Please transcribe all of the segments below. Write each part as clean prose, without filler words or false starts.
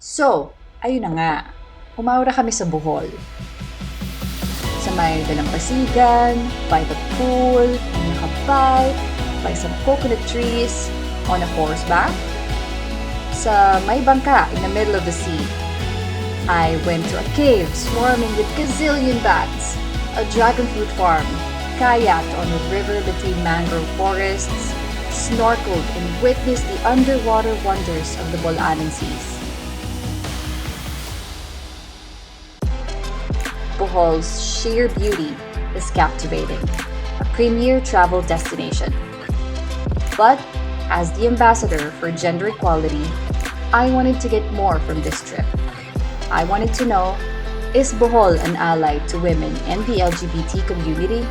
So, ayun na nga. Umawra kami sa Bohol. Sa may dalampasigan, by the pool, nakabike, by some coconut trees, on a horseback. Sa may bangka in the middle of the sea. I went to a cave swarming with gazillion bats, a dragon fruit farm, kayaked on a river between mangrove forests, snorkeled and witnessed the underwater wonders of the Bolanan seas. Bohol's sheer beauty is captivating, a premier travel destination. But as the ambassador for gender equality, I wanted to get more from this trip. I wanted to know, is Bohol an ally to women and the LGBT community?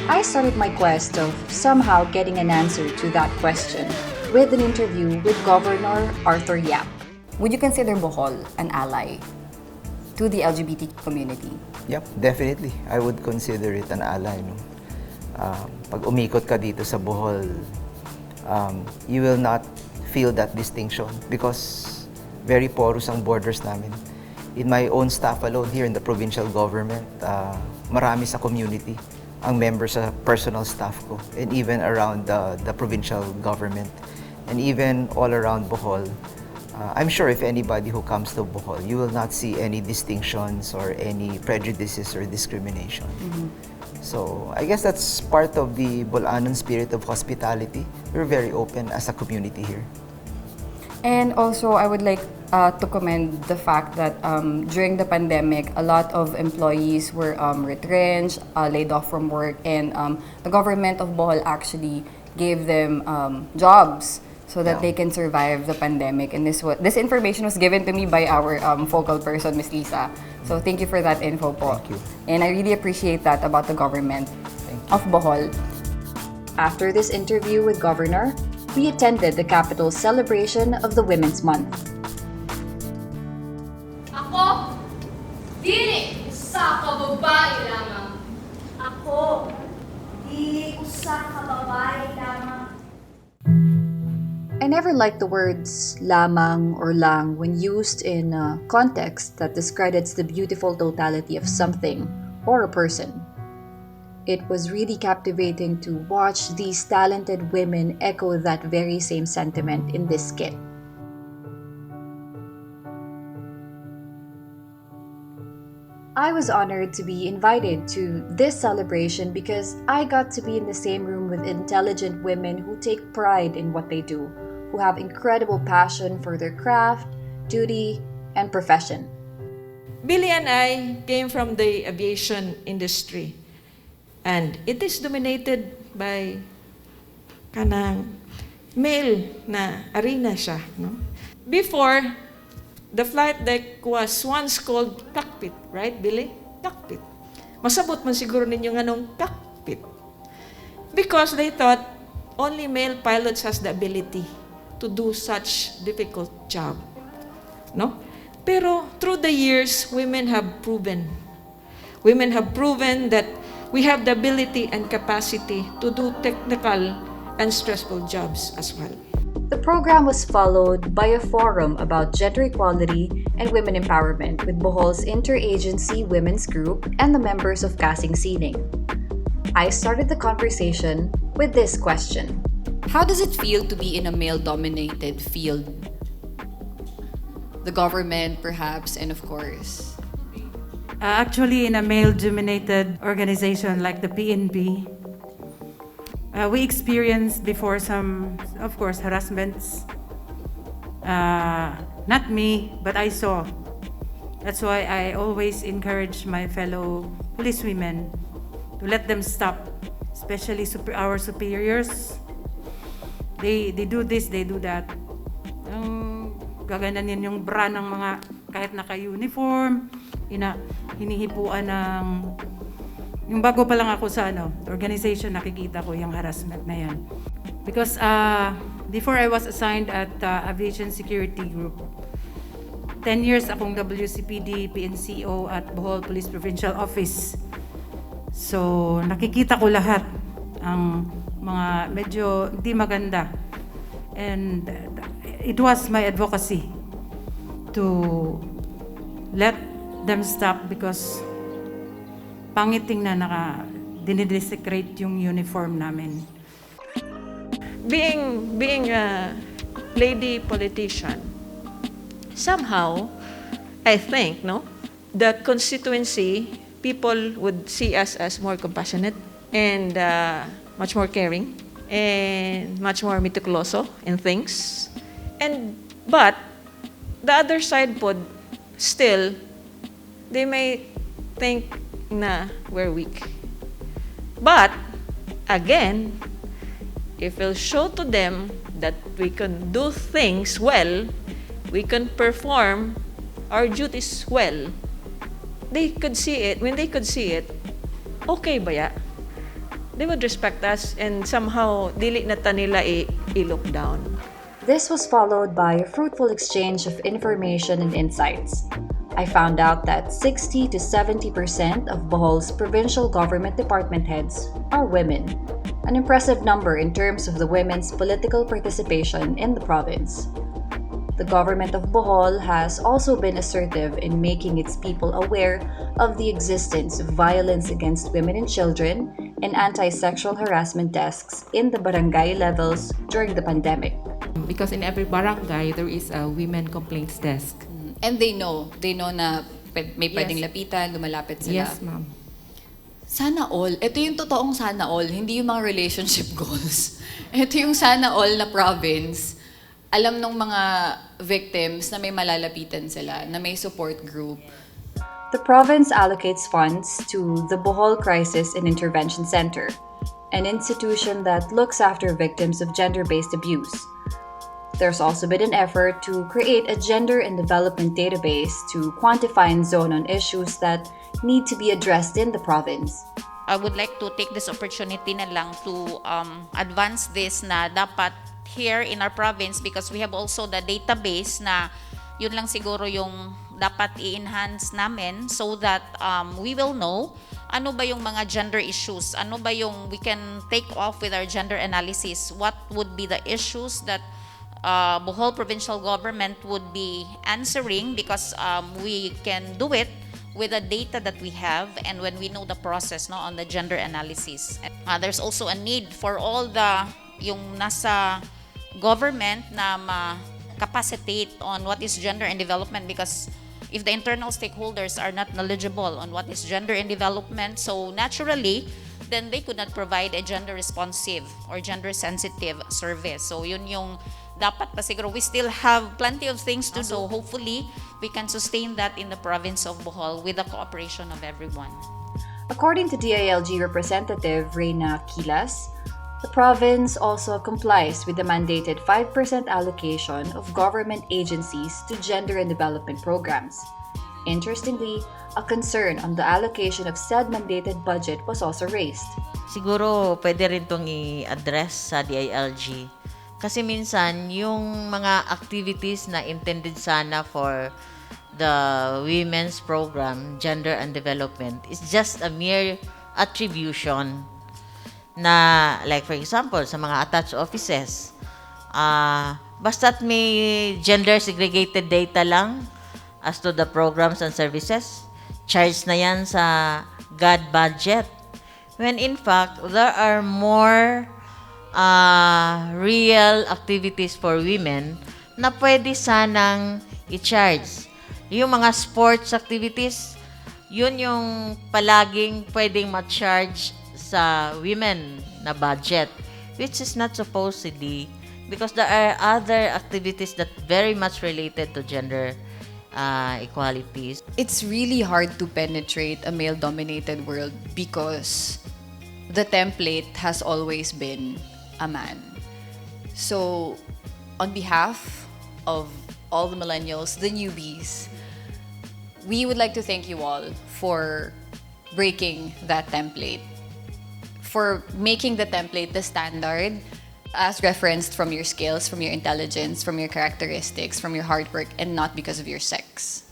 I started my quest of somehow getting an answer to that question with an interview with Governor Arthur Yap. Would you consider Bohol an ally to the LGBT community? Yep, definitely. I would consider it an ally. No? Pag umikot ka dito sa Bohol, you will not feel that distinction because very porous ang borders namin. In my own staff alone here in the provincial government, marami sa community ang members sa personal staff ko and even around the provincial government and even all around Bohol. I'm sure if anybody who comes to Bohol, you will not see any distinctions or any prejudices or discrimination. Mm-hmm. So I guess that's part of the Bolanan spirit of hospitality. We're very open as a community here. And also, I would like to commend the fact that during the pandemic, a lot of employees were retrenched, laid off from work, and the government of Bohol actually gave them jobs so that they can survive the pandemic. And this information was given to me by our focal person, Ms. Lisa. So thank you for that info po. Thank you. And I really appreciate that about the government of Bohol. After this interview with Governor, we attended the capital's celebration of the Women's Month. Ako, dili sa kababae lamang. Ako, dili usa ka babae lamang. I never liked the words lamang or lang when used in a context that discredits the beautiful totality of something or a person. It was really captivating to watch these talented women echo that very same sentiment in this skit. I was honored to be invited to this celebration because I got to be in the same room with intelligent women who take pride in what they do, who have incredible passion for their craft, duty, and profession. Billy and I came from the aviation industry. And it is dominated by kanang male na arena siya. No? Before, the flight deck was once called cockpit, right, Billy? Cockpit. Masabot man siguro ninyo nga nung cockpit. Because they thought only male pilots has the ability to do such difficult job. No? Pero through the years, women have proven that we have the ability and capacity to do technical and stressful jobs as well. The program was followed by a forum about gender equality and women empowerment with Bohol's interagency women's group and the members of Kasing Sining. I started the conversation with this question. How does it feel to be in a male-dominated field? The government, perhaps, and of course. Actually, in a male-dominated organization like the PNP, we experienced before some, of course, harassments. Not me, but I saw. That's why I always encourage my fellow policewomen to let them stop, especially our superiors. They do this, they do that. Gaganan yung bra ng mga kahit naka-uniform, hinihipuan ng yung bago pa lang ako sa organization, nakikita ko yung harassment na yan. Because before I was assigned at Aviation Security Group, 10 years akong WCPD, PNCO at Bohol Police Provincial Office. So, nakikita ko lahat ang mga medyo hindi maganda. And it was my advocacy to let them stop because pangit tingnan dinidesecrate yung uniform namin. Being a lady politician, somehow, I think, no, the constituency, people would see us as more compassionate and much more caring and much more meticuloso in things. But the other side pod, still, they may think na we're weak. But, again, if we'll show to them that we can do things well, we can perform our duties well, they could see it. When they could see it, okay ba ya? They would respect us and somehow dili na ta nila i-look down. This was followed by a fruitful exchange of information and insights. I found out that 60 to 70% of Bohol's provincial government department heads are women, an impressive number in terms of the women's political participation in the province. The government of Bohol has also been assertive in making its people aware of the existence of violence against women and children and anti-sexual harassment desks in the barangay levels during the pandemic. Because in every barangay, there is a women complaints desk. And they know na may pwedeng lapitan, lumalapit sila. Yes, ma'am. Sana all. Ito yung totoong sana all, hindi yung mga relationship goals. Ito yung sana all na province. Alam ng mga victims na may malalapitan sila, na may support group. The province allocates funds to the Bohol Crisis and Intervention Center, an institution that looks after victims of gender-based abuse. There's also been an effort to create a gender and development database to quantify and zone on issues that need to be addressed in the province. I would like to take this opportunity na lang to advance this na dapat here in our province, because we have also the database na yun lang siguro yung dapat i-enhance namin so that we will know ano ba yung mga gender issues, ano ba yung we can take off with our gender analysis, what would be the issues that Bohol provincial government would be answering, because we can do it with the data that we have and when we know the process on the gender analysis. There's also a need for all the yung nasa government na ma-capacitate on what is gender and development, because if the internal stakeholders are not knowledgeable on what is gender and development, so naturally, then they could not provide a gender responsive or gender sensitive service. So yun yung dapat pa siguro. We still have plenty of things to do. So hopefully, we can sustain that in the province of Bohol with the cooperation of everyone. According to DILG representative Reyna Quilas, the province also complies with the mandated 5% allocation of government agencies to gender and development programs. Interestingly, a concern on the allocation of said mandated budget was also raised. Siguro pwede rin itong i-address sa DILG. Kasi minsan, yung mga activities na intended sana for the women's program, gender and development, is just a mere attribution na, like for example, sa mga attached offices, basta't may gender segregated data lang as to the programs and services, charge na yan sa GAD budget. When in fact, there are more real activities for women na pwede sanang i-charge. Yung mga sports activities, yun yung palaging pwedeng ma-charge sa women na budget, which is not supposedly, because there are other activities that very much related to gender equalities. It's really hard to penetrate a male-dominated world because the template has always been a man. So, on behalf of all the millennials, the newbies, we would like to thank you all for breaking that template, for making the template the standard, as referenced from your skills, from your intelligence, from your characteristics, from your hard work, and not because of your sex.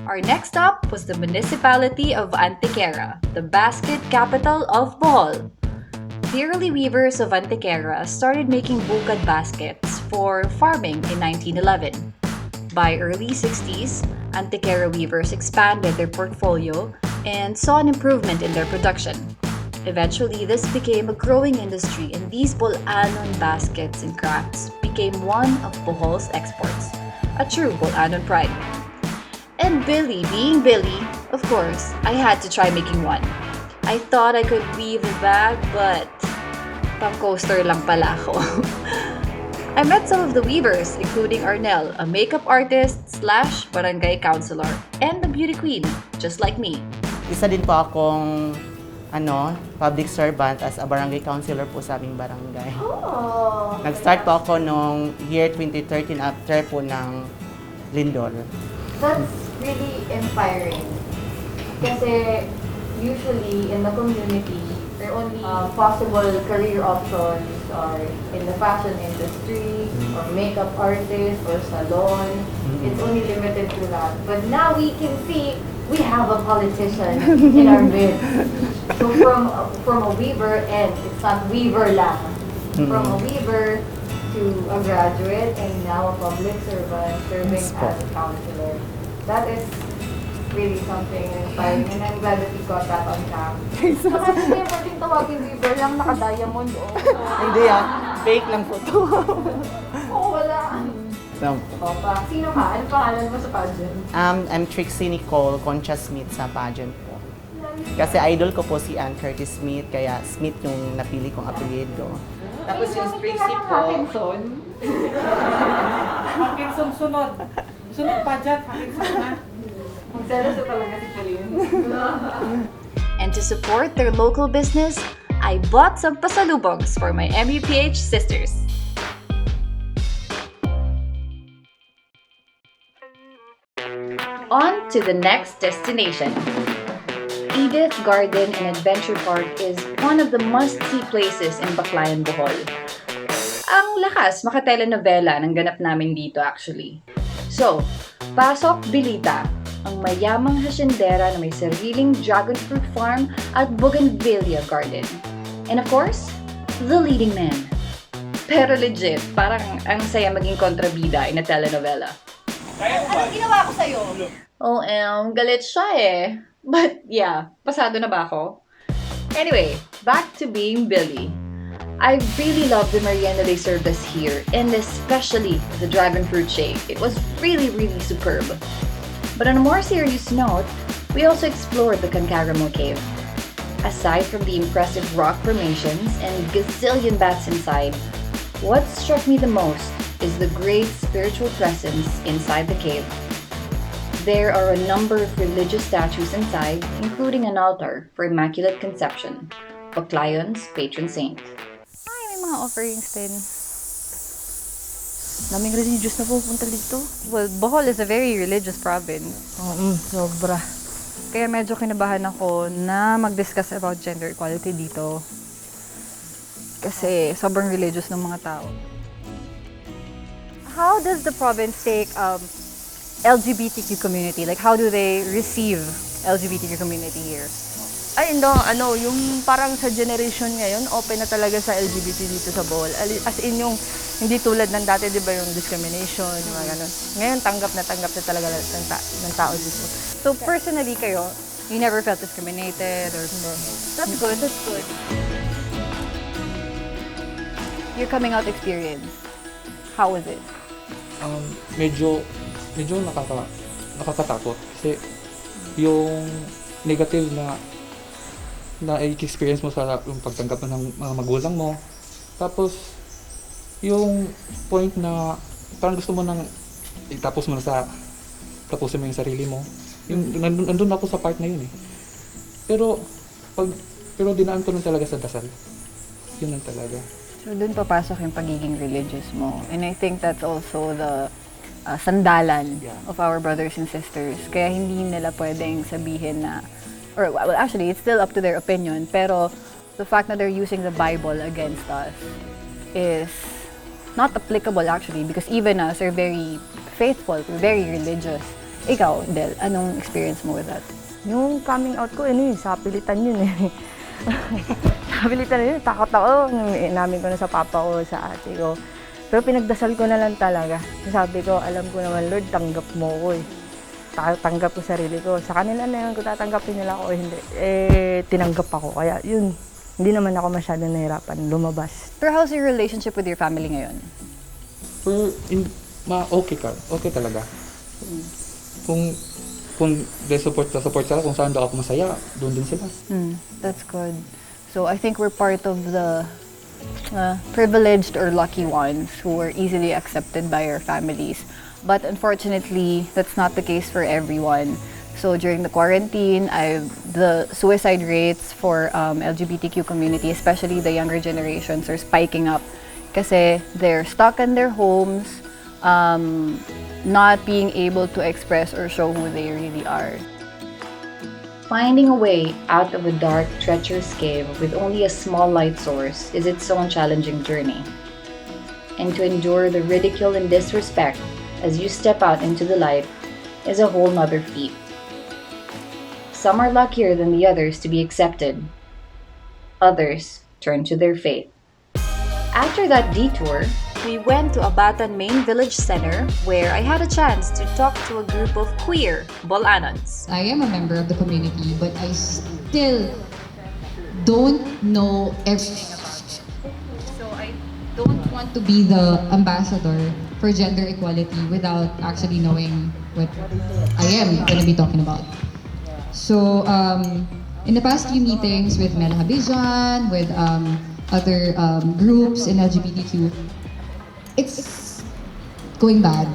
Our next stop was the municipality of Antequera, the basket capital of Bohol. The early weavers of Antequera started making bukad baskets for farming in 1911. By early 60s, Antequera weavers expanded their portfolio and saw an improvement in their production. Eventually, this became a growing industry, and these Bolanon baskets and crafts became one of Bohol's exports, a true Bolanon pride. And Billy, being Billy, of course, I had to try making one. I thought I could weave a bag, but pang-coaster lang pala ako. I met some of the weavers, including Arnel, a makeup artist / barangay counselor, and a beauty queen, just like me. Isa din po akong public servant as a barangay counselor po sa aming barangay. Oh. Nag-start po ako noong year 2013 after po ng Lindol. That's really inspiring. Kasi usually in the community, their only possible career options are in the fashion industry, or makeup artist, or salon. It's only limited to that. But now we can see we have a politician in our midst. So from a weaver, and it's not weaver lang, from a weaver to a graduate and now a public servant serving as a counselor. That is really something inspiring, and I'm glad that you got that on cam. Kasi hindi mo din tawagin weaver lang, naka-diamond Hindi fake lang po to. wala. So, Opa, sino ka? Ano pangalan mo sa pageant? I'm Trixie Nicole Concha Smith sa pageant po. Kasi idol ko po si Ann Curtis Smith, kaya Smith yung napili kong apelyido. Tapos yung Trixie po. Hawkinson sunod. Sunod pageant, Hawkinson na. Magselos na talaga si Pauline. And to support their local business, I bought some pasalubongs for my MUPH sisters. On to the next destination. Edith Garden and Adventure Park is one of the must-see places in Baclayan, Bohol. Ang lakas makatelenovela ng ganap namin dito actually. So, pasok Bilita, ang mayamang hasyendera na may sariling dragon fruit farm at bougainvillea garden. And of course, the leading man. Pero legit, parang ang saya maging kontrabida in a telenovela. Anong ginawa ko sa'yo? Galit siya eh. But yeah, pasado na ba ako? Anyway, back to being Billy. I really love the merienda they served us here, and especially the dragon fruit shake. It was really, really superb. But on a more serious note, we also explored the Cancaramo Cave. Aside from the impressive rock formations and gazillion bats inside, what struck me the most is the great spiritual presence inside the cave. There are a number of religious statues inside, including an altar for Immaculate Conception, Baclayon's patron saint. May mga offerings din. Daming religious na pupunta dito. Well, Bohol is a very religious province. Sobra. Kaya medyo kinabahan ako na mag-discuss about gender equality dito. Kasi sobrang religious ng mga tao. How does the province take LGBTQ community? Like, how do they receive LGBTQ community here? Ay, yung parang sa generation ngayon, open na talaga sa LGBT dito sa Bohol. As in yung, hindi tulad ng dati, di ba, yung discrimination, yung mga ganun. Ngayon, tanggap na talaga ng tao dito. So, personally kayo, you never felt discriminated or... That's good, that's good. Your coming out experience, how was it? Medyo nakakatakot kasi yung negative na experience mo sa yung pagtanggap mo ng mga magulang mo, tapos yung point na parang gusto mo nang tapusin mo yung sarili mo, yung nandun ako sa part na yun eh, pero dinaan ko lang talaga sa dasal, yun lang talaga. So, dun papasok yung pagiging religious mo. And I think that's also the sandalan of our brothers and sisters. Kaya hindi nila pwedeng sabihin na, or well, actually, it's still up to their opinion, pero the fact that they're using the Bible against us is not applicable actually because even us are very faithful, very religious. Ikaw, Del, anong experience mo with that? Yung coming out ko, sa pilitan yun eh. Sa pilitan yun, takot ako. Inamin ko na sa papa ko, sa ate ko. Pero pinagdasal ko na lang talaga. Sabi ko, alam ko naman, Lord, tanggap mo ko eh. Tanggap ko sarili ko. Sa kanila na yun, kung tatanggapin nila ako, hindi. Tinanggap ako. Kaya yun, hindi naman ako masyado nahirapan lumabas. Pero how's your relationship with your family ngayon? Okay talaga. Kung they support sila, kung saan daw ako masaya, doon din sila. That's good. So I think we're part of the privileged or lucky ones who are easily accepted by our families. But unfortunately, that's not the case for everyone. So during the quarantine, the suicide rates for LGBTQ community, especially the younger generations, are spiking up kasi they're stuck in their homes, not being able to express or show who they really are. Finding a way out of a dark, treacherous cave with only a small light source is its own challenging journey. And to endure the ridicule and disrespect as you step out into the light is a whole nother feat. Some are luckier than the others to be accepted. Others turn to their fate. After that detour, we went to Abatan Main Village Center where I had a chance to talk to a group of queer Bolanons. I am a member of the community, but I still don't know So I don't want to be the ambassador for gender equality without actually knowing what I am going to be talking about. So in the past few meetings with Mel Habijan, with other groups in LGBTQ, it's going bad.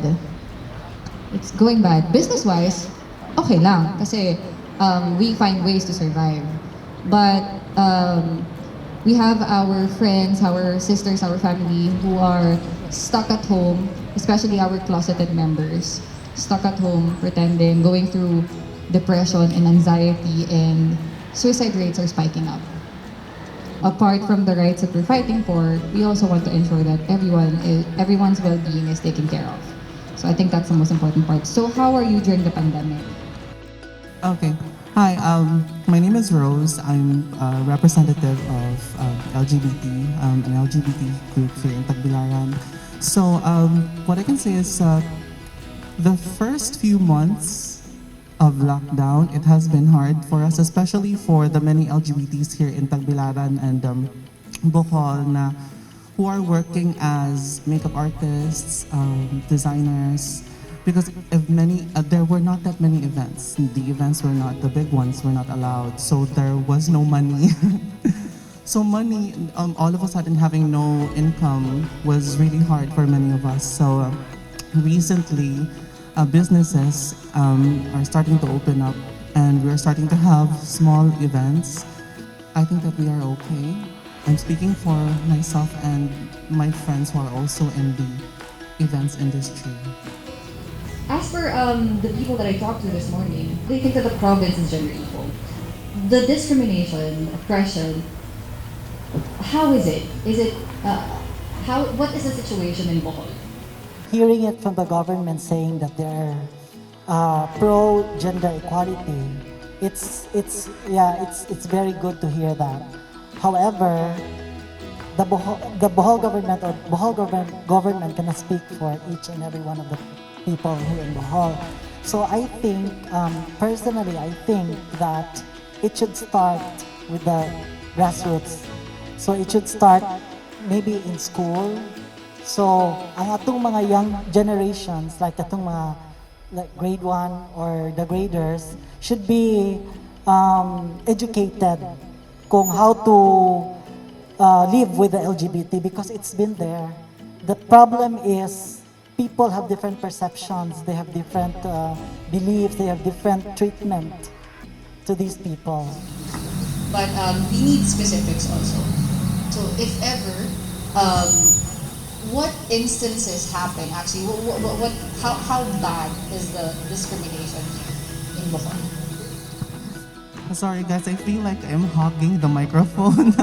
It's going bad. Business-wise, okay lang. Kasi we find ways to survive. But we have our friends, our sisters, our family who are stuck at home, especially our closeted members, stuck at home, pretending, going through depression and anxiety, and suicide rates are spiking up. Apart from the rights that we're fighting for, we also want to ensure that everyone's well-being is taken care of. So I think that's the most important part. So how are you during the pandemic? Okay. Hi, my name is Rose. I'm a representative of LGBT, an LGBT group here in Tagbilaran. So what I can say is the first few months of lockdown, it has been hard for us, especially for the many LGBTs here in Tagbilaran and Bohol who are working as makeup artists, designers, because there were not that many events. The events were not, the big ones were not allowed, so there was no money. So money, all of a sudden having no income was really hard for many of us. So recently, businesses are starting to open up and we're starting to have small events. I think that we are okay. I'm speaking for myself and my friends who are also in the events industry. As for the people that I talked to this morning, they think that the province is gender equal. The discrimination, oppression, how is it? What is the situation in Bohol? Hearing it from the government saying that they're pro-gender equality, it's very good to hear that. However, the Bohol government or Bohol government cannot speak for each and every one of the people here in Bohol. So I think, personally, I think that it should start with the grassroots. So it should start maybe in school. So ang atong mga young generations, like atong mga grade 1 or the graders, should be educated kung how to live with the LGBT because it's been there. The problem is people have different perceptions, they have different beliefs, they have different treatment to these people. But we need specifics also. So if ever, what instances happen actually? How bad is the discrimination in Bohol? Sorry guys, I feel like I'm hogging the microphone.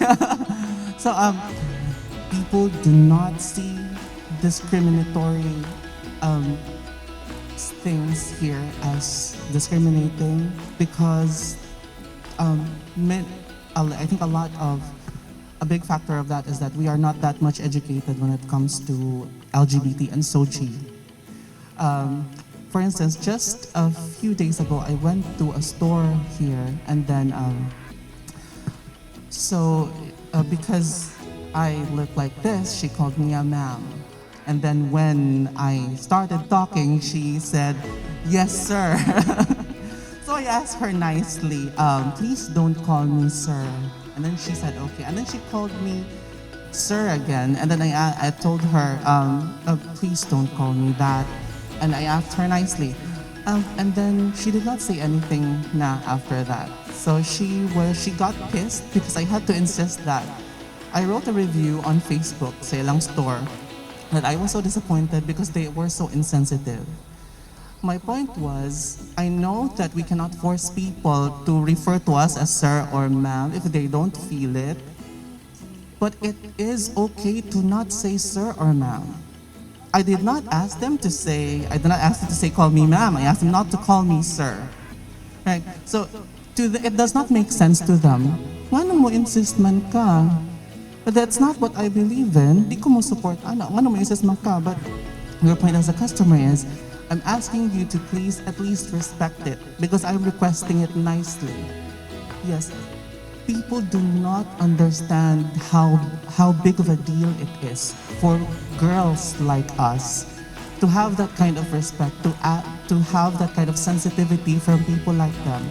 Yeah. So people do not see discriminatory things here as discriminating because I think a big factor of that is that we are not that much educated when it comes to LGBT and SOGI. For instance, just a few days ago, I went to a store here and then because I look like this, she called me a ma'am. And then when I started talking, she said, "Yes, sir." So I asked her nicely, "Please don't call me sir." And then she said, "Okay." And then she called me sir again. And then I told her, "Please don't call me that." And I asked her nicely. And then she did not say anything after that. So she got pissed because I had to insist that. I wrote a review on Facebook sa ilang store that I was so disappointed because they were so insensitive. My point was, I know that we cannot force people to refer to us as sir or ma'am if they don't feel it, but it is okay to not say sir or ma'am. I did not ask them to say, call me ma'am. I asked them not to call me sir. Right? So, it does not make sense to them. Ano mo insist man ka? But that's not what I believe in. Di ko mo support ano mo insist man ka. But your point as a customer is, I'm asking you to please at least respect it because I'm requesting it nicely. Yes, people do not understand how big of a deal it is for girls like us to have that kind of respect, to have that kind of sensitivity from people like them.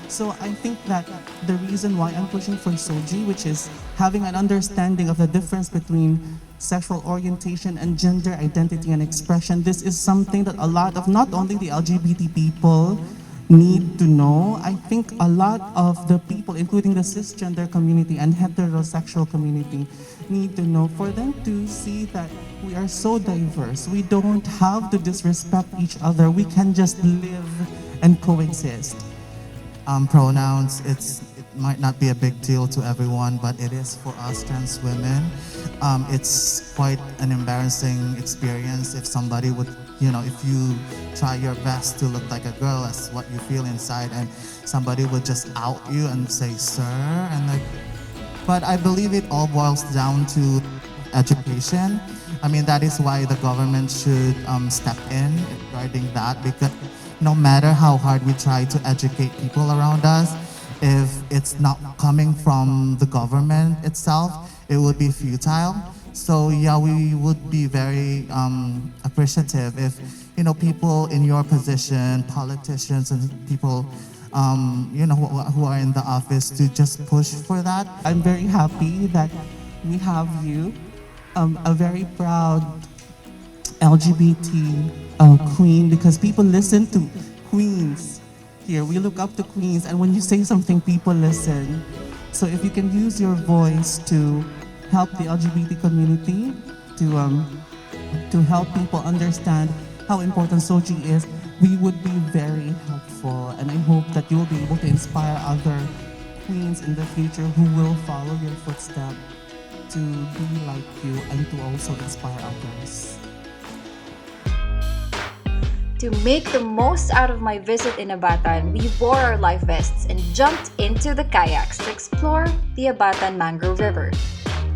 So I think that the reason why I'm pushing for SOGI, which is having an understanding of the difference between sexual orientation and gender identity and expression, this is something that a lot of not only the LGBT people need to know. I think a lot of the people, including the cisgender community and heterosexual community, need to know for them to see that we are so diverse. We don't have to disrespect each other. We can just live and coexist. Pronouns, it might not be a big deal to everyone, but it is for us trans women. It's quite an embarrassing experience if somebody would, if you try your best to look like a girl as what you feel inside, and somebody would just out you and say sir, but I believe it all boils down to education. I mean, that is why the government should step in regarding that, because no matter how hard we try to educate people around us, if it's not coming from the government itself, it would be futile. So yeah, we would be very appreciative if, people in your position, politicians and people, who are in the office to just push for that. I'm very happy that we have you, a very proud LGBT queen, because people listen to queens here. We look up to queens, and when you say something, people listen. So if you can use your voice to help the LGBT community, to help people understand how important SOGI is, we would be very helpful. And I hope that you will be able to inspire other queens in the future who will follow your footsteps to be like you and to also inspire others. To make the most out of my visit in Abatan, we wore our life vests and jumped into the kayaks to explore the Abatan Mangrove River.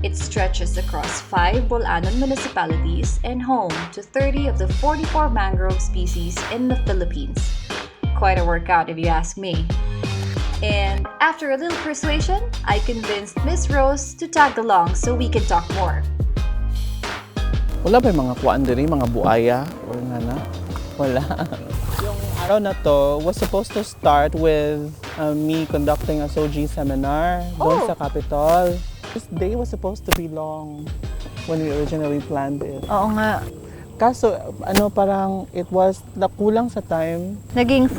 It stretches across 5 Bolanon municipalities and home to 30 of the 44 mangrove species in the Philippines. Quite a workout if you ask me. And after a little persuasion, I convinced Miss Rose to tag along so we can talk more. Wala ba yung mga kuan diri, mga buaya or ngana? Wala. Yung araw na to was supposed to start with me conducting a SOGI seminar doon sa Capitol. This day was supposed to be long when we originally planned it. Oo nga. Kaso, parang it was nakulang sa time. Naging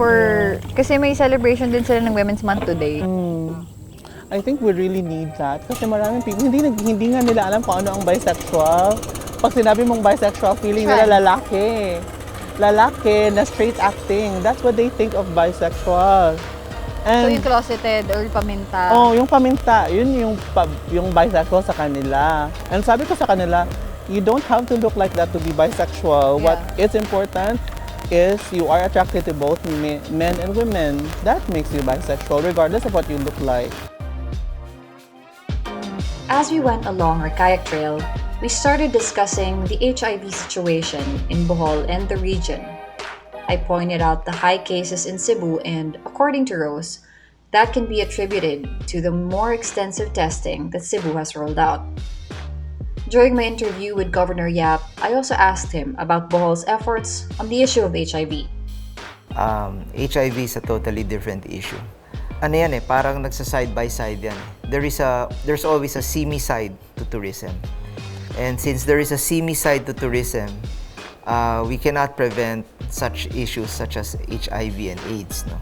kasi may celebration din sila ng Women's Month today. I think we really need that. Kasi maraming people, hindi nga nila alam kung ano ang bisexual. Pag sinabi mong bisexual, feeling nila lalaki na straight acting. That's what they think of bisexual. So yung closeted or paminta. Oh, yung paminta, yun yung bisexual sa kanila. And sabi ko sa kanila, you don't have to look like that to be bisexual. Yeah. What is important is you are attracted to both men and women. That makes you bisexual, regardless of what you look like. As we went along our kayak trail, we started discussing the HIV situation in Bohol and the region. I pointed out the high cases in Cebu, and according to Rose, that can be attributed to the more extensive testing that Cebu has rolled out. During my interview with Governor Yap, I also asked him about Bohol's efforts on the issue of HIV. HIV is a totally different issue. Ano yan parang nagsa-side by side yan. There's always a seamy side to tourism. And since there is a seamy side to tourism, we cannot prevent such issues such as HIV and AIDS. No?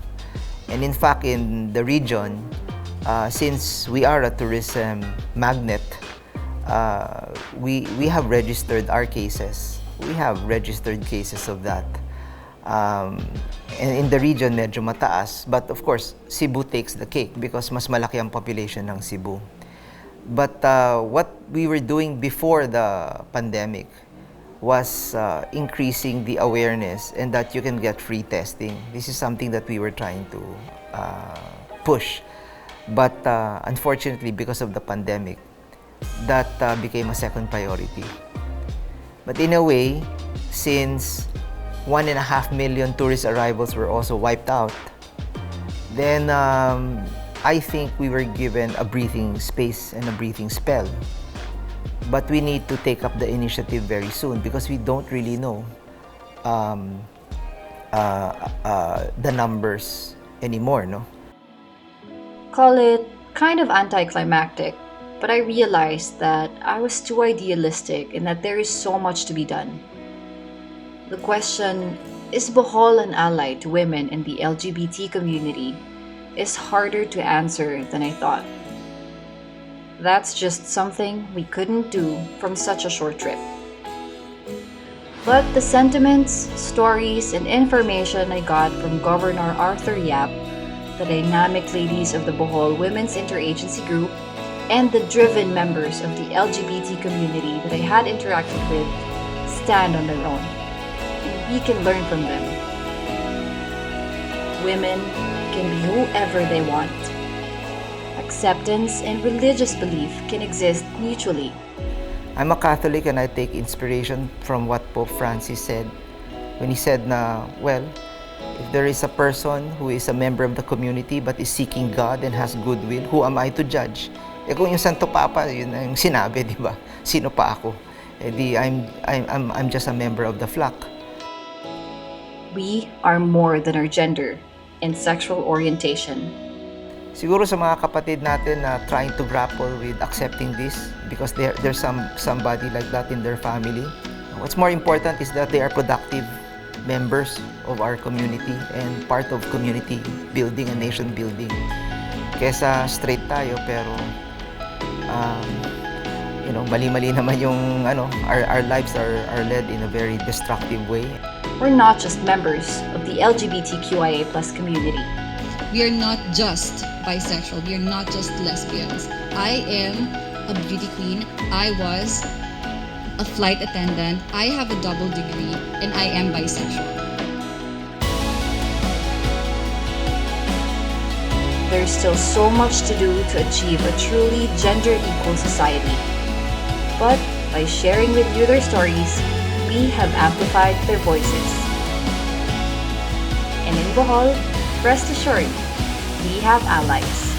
And in fact, in the region, since we are a tourism magnet, we have registered our cases. We have registered cases of that. And in the region, medyo mataas. But of course, Cebu takes the cake because mas malaki ang population ng Cebu. But what we were doing before the pandemic was increasing the awareness and that you can get free testing. This is something that we were trying to push. But unfortunately, because of the pandemic, that became a second priority. But in a way, since 1.5 million tourist arrivals were also wiped out, then I think we were given a breathing space and a breathing spell. But we need to take up the initiative very soon because we don't really know the numbers anymore, no? Call it kind of anticlimactic, but I realized that I was too idealistic and that there is so much to be done. The question, is Bohol an ally to women in the LGBT community, is harder to answer than I thought. That's just something we couldn't do from such a short trip. But the sentiments, stories, and information I got from Governor Arthur Yap, the dynamic ladies of the Bohol Women's Interagency Group, and the driven members of the LGBT community that I had interacted with stand on their own. And we can learn from them. Women can be whoever they want. Acceptance and religious belief can exist mutually. I'm a Catholic and I take inspiration from what Pope Francis said when he said na, well, if there is a person who is a member of the community but is seeking God and has goodwill, who am I to judge? Kung yung Santo Papa, yun ang sinabi, di ba? Sino pa ako? I'm just a member of the flock. We are more than our gender and sexual orientation. Siguro sa mga kapatid natin na trying to grapple with accepting this because there's somebody like that in their family. What's more important is that they are productive members of our community and part of community building and nation building. Kesa straight tayo pero mali-mali naman yung our lives are led in a very destructive way. We're not just members of the LGBTQIA+ community. We are not just bisexual. We are not just lesbians. I am a beauty queen. I was a flight attendant. I have a double degree and I am bisexual. There's still so much to do to achieve a truly gender-equal society. But by sharing with you their stories, we have amplified their voices. And in Bohol, rest assured, we have allies.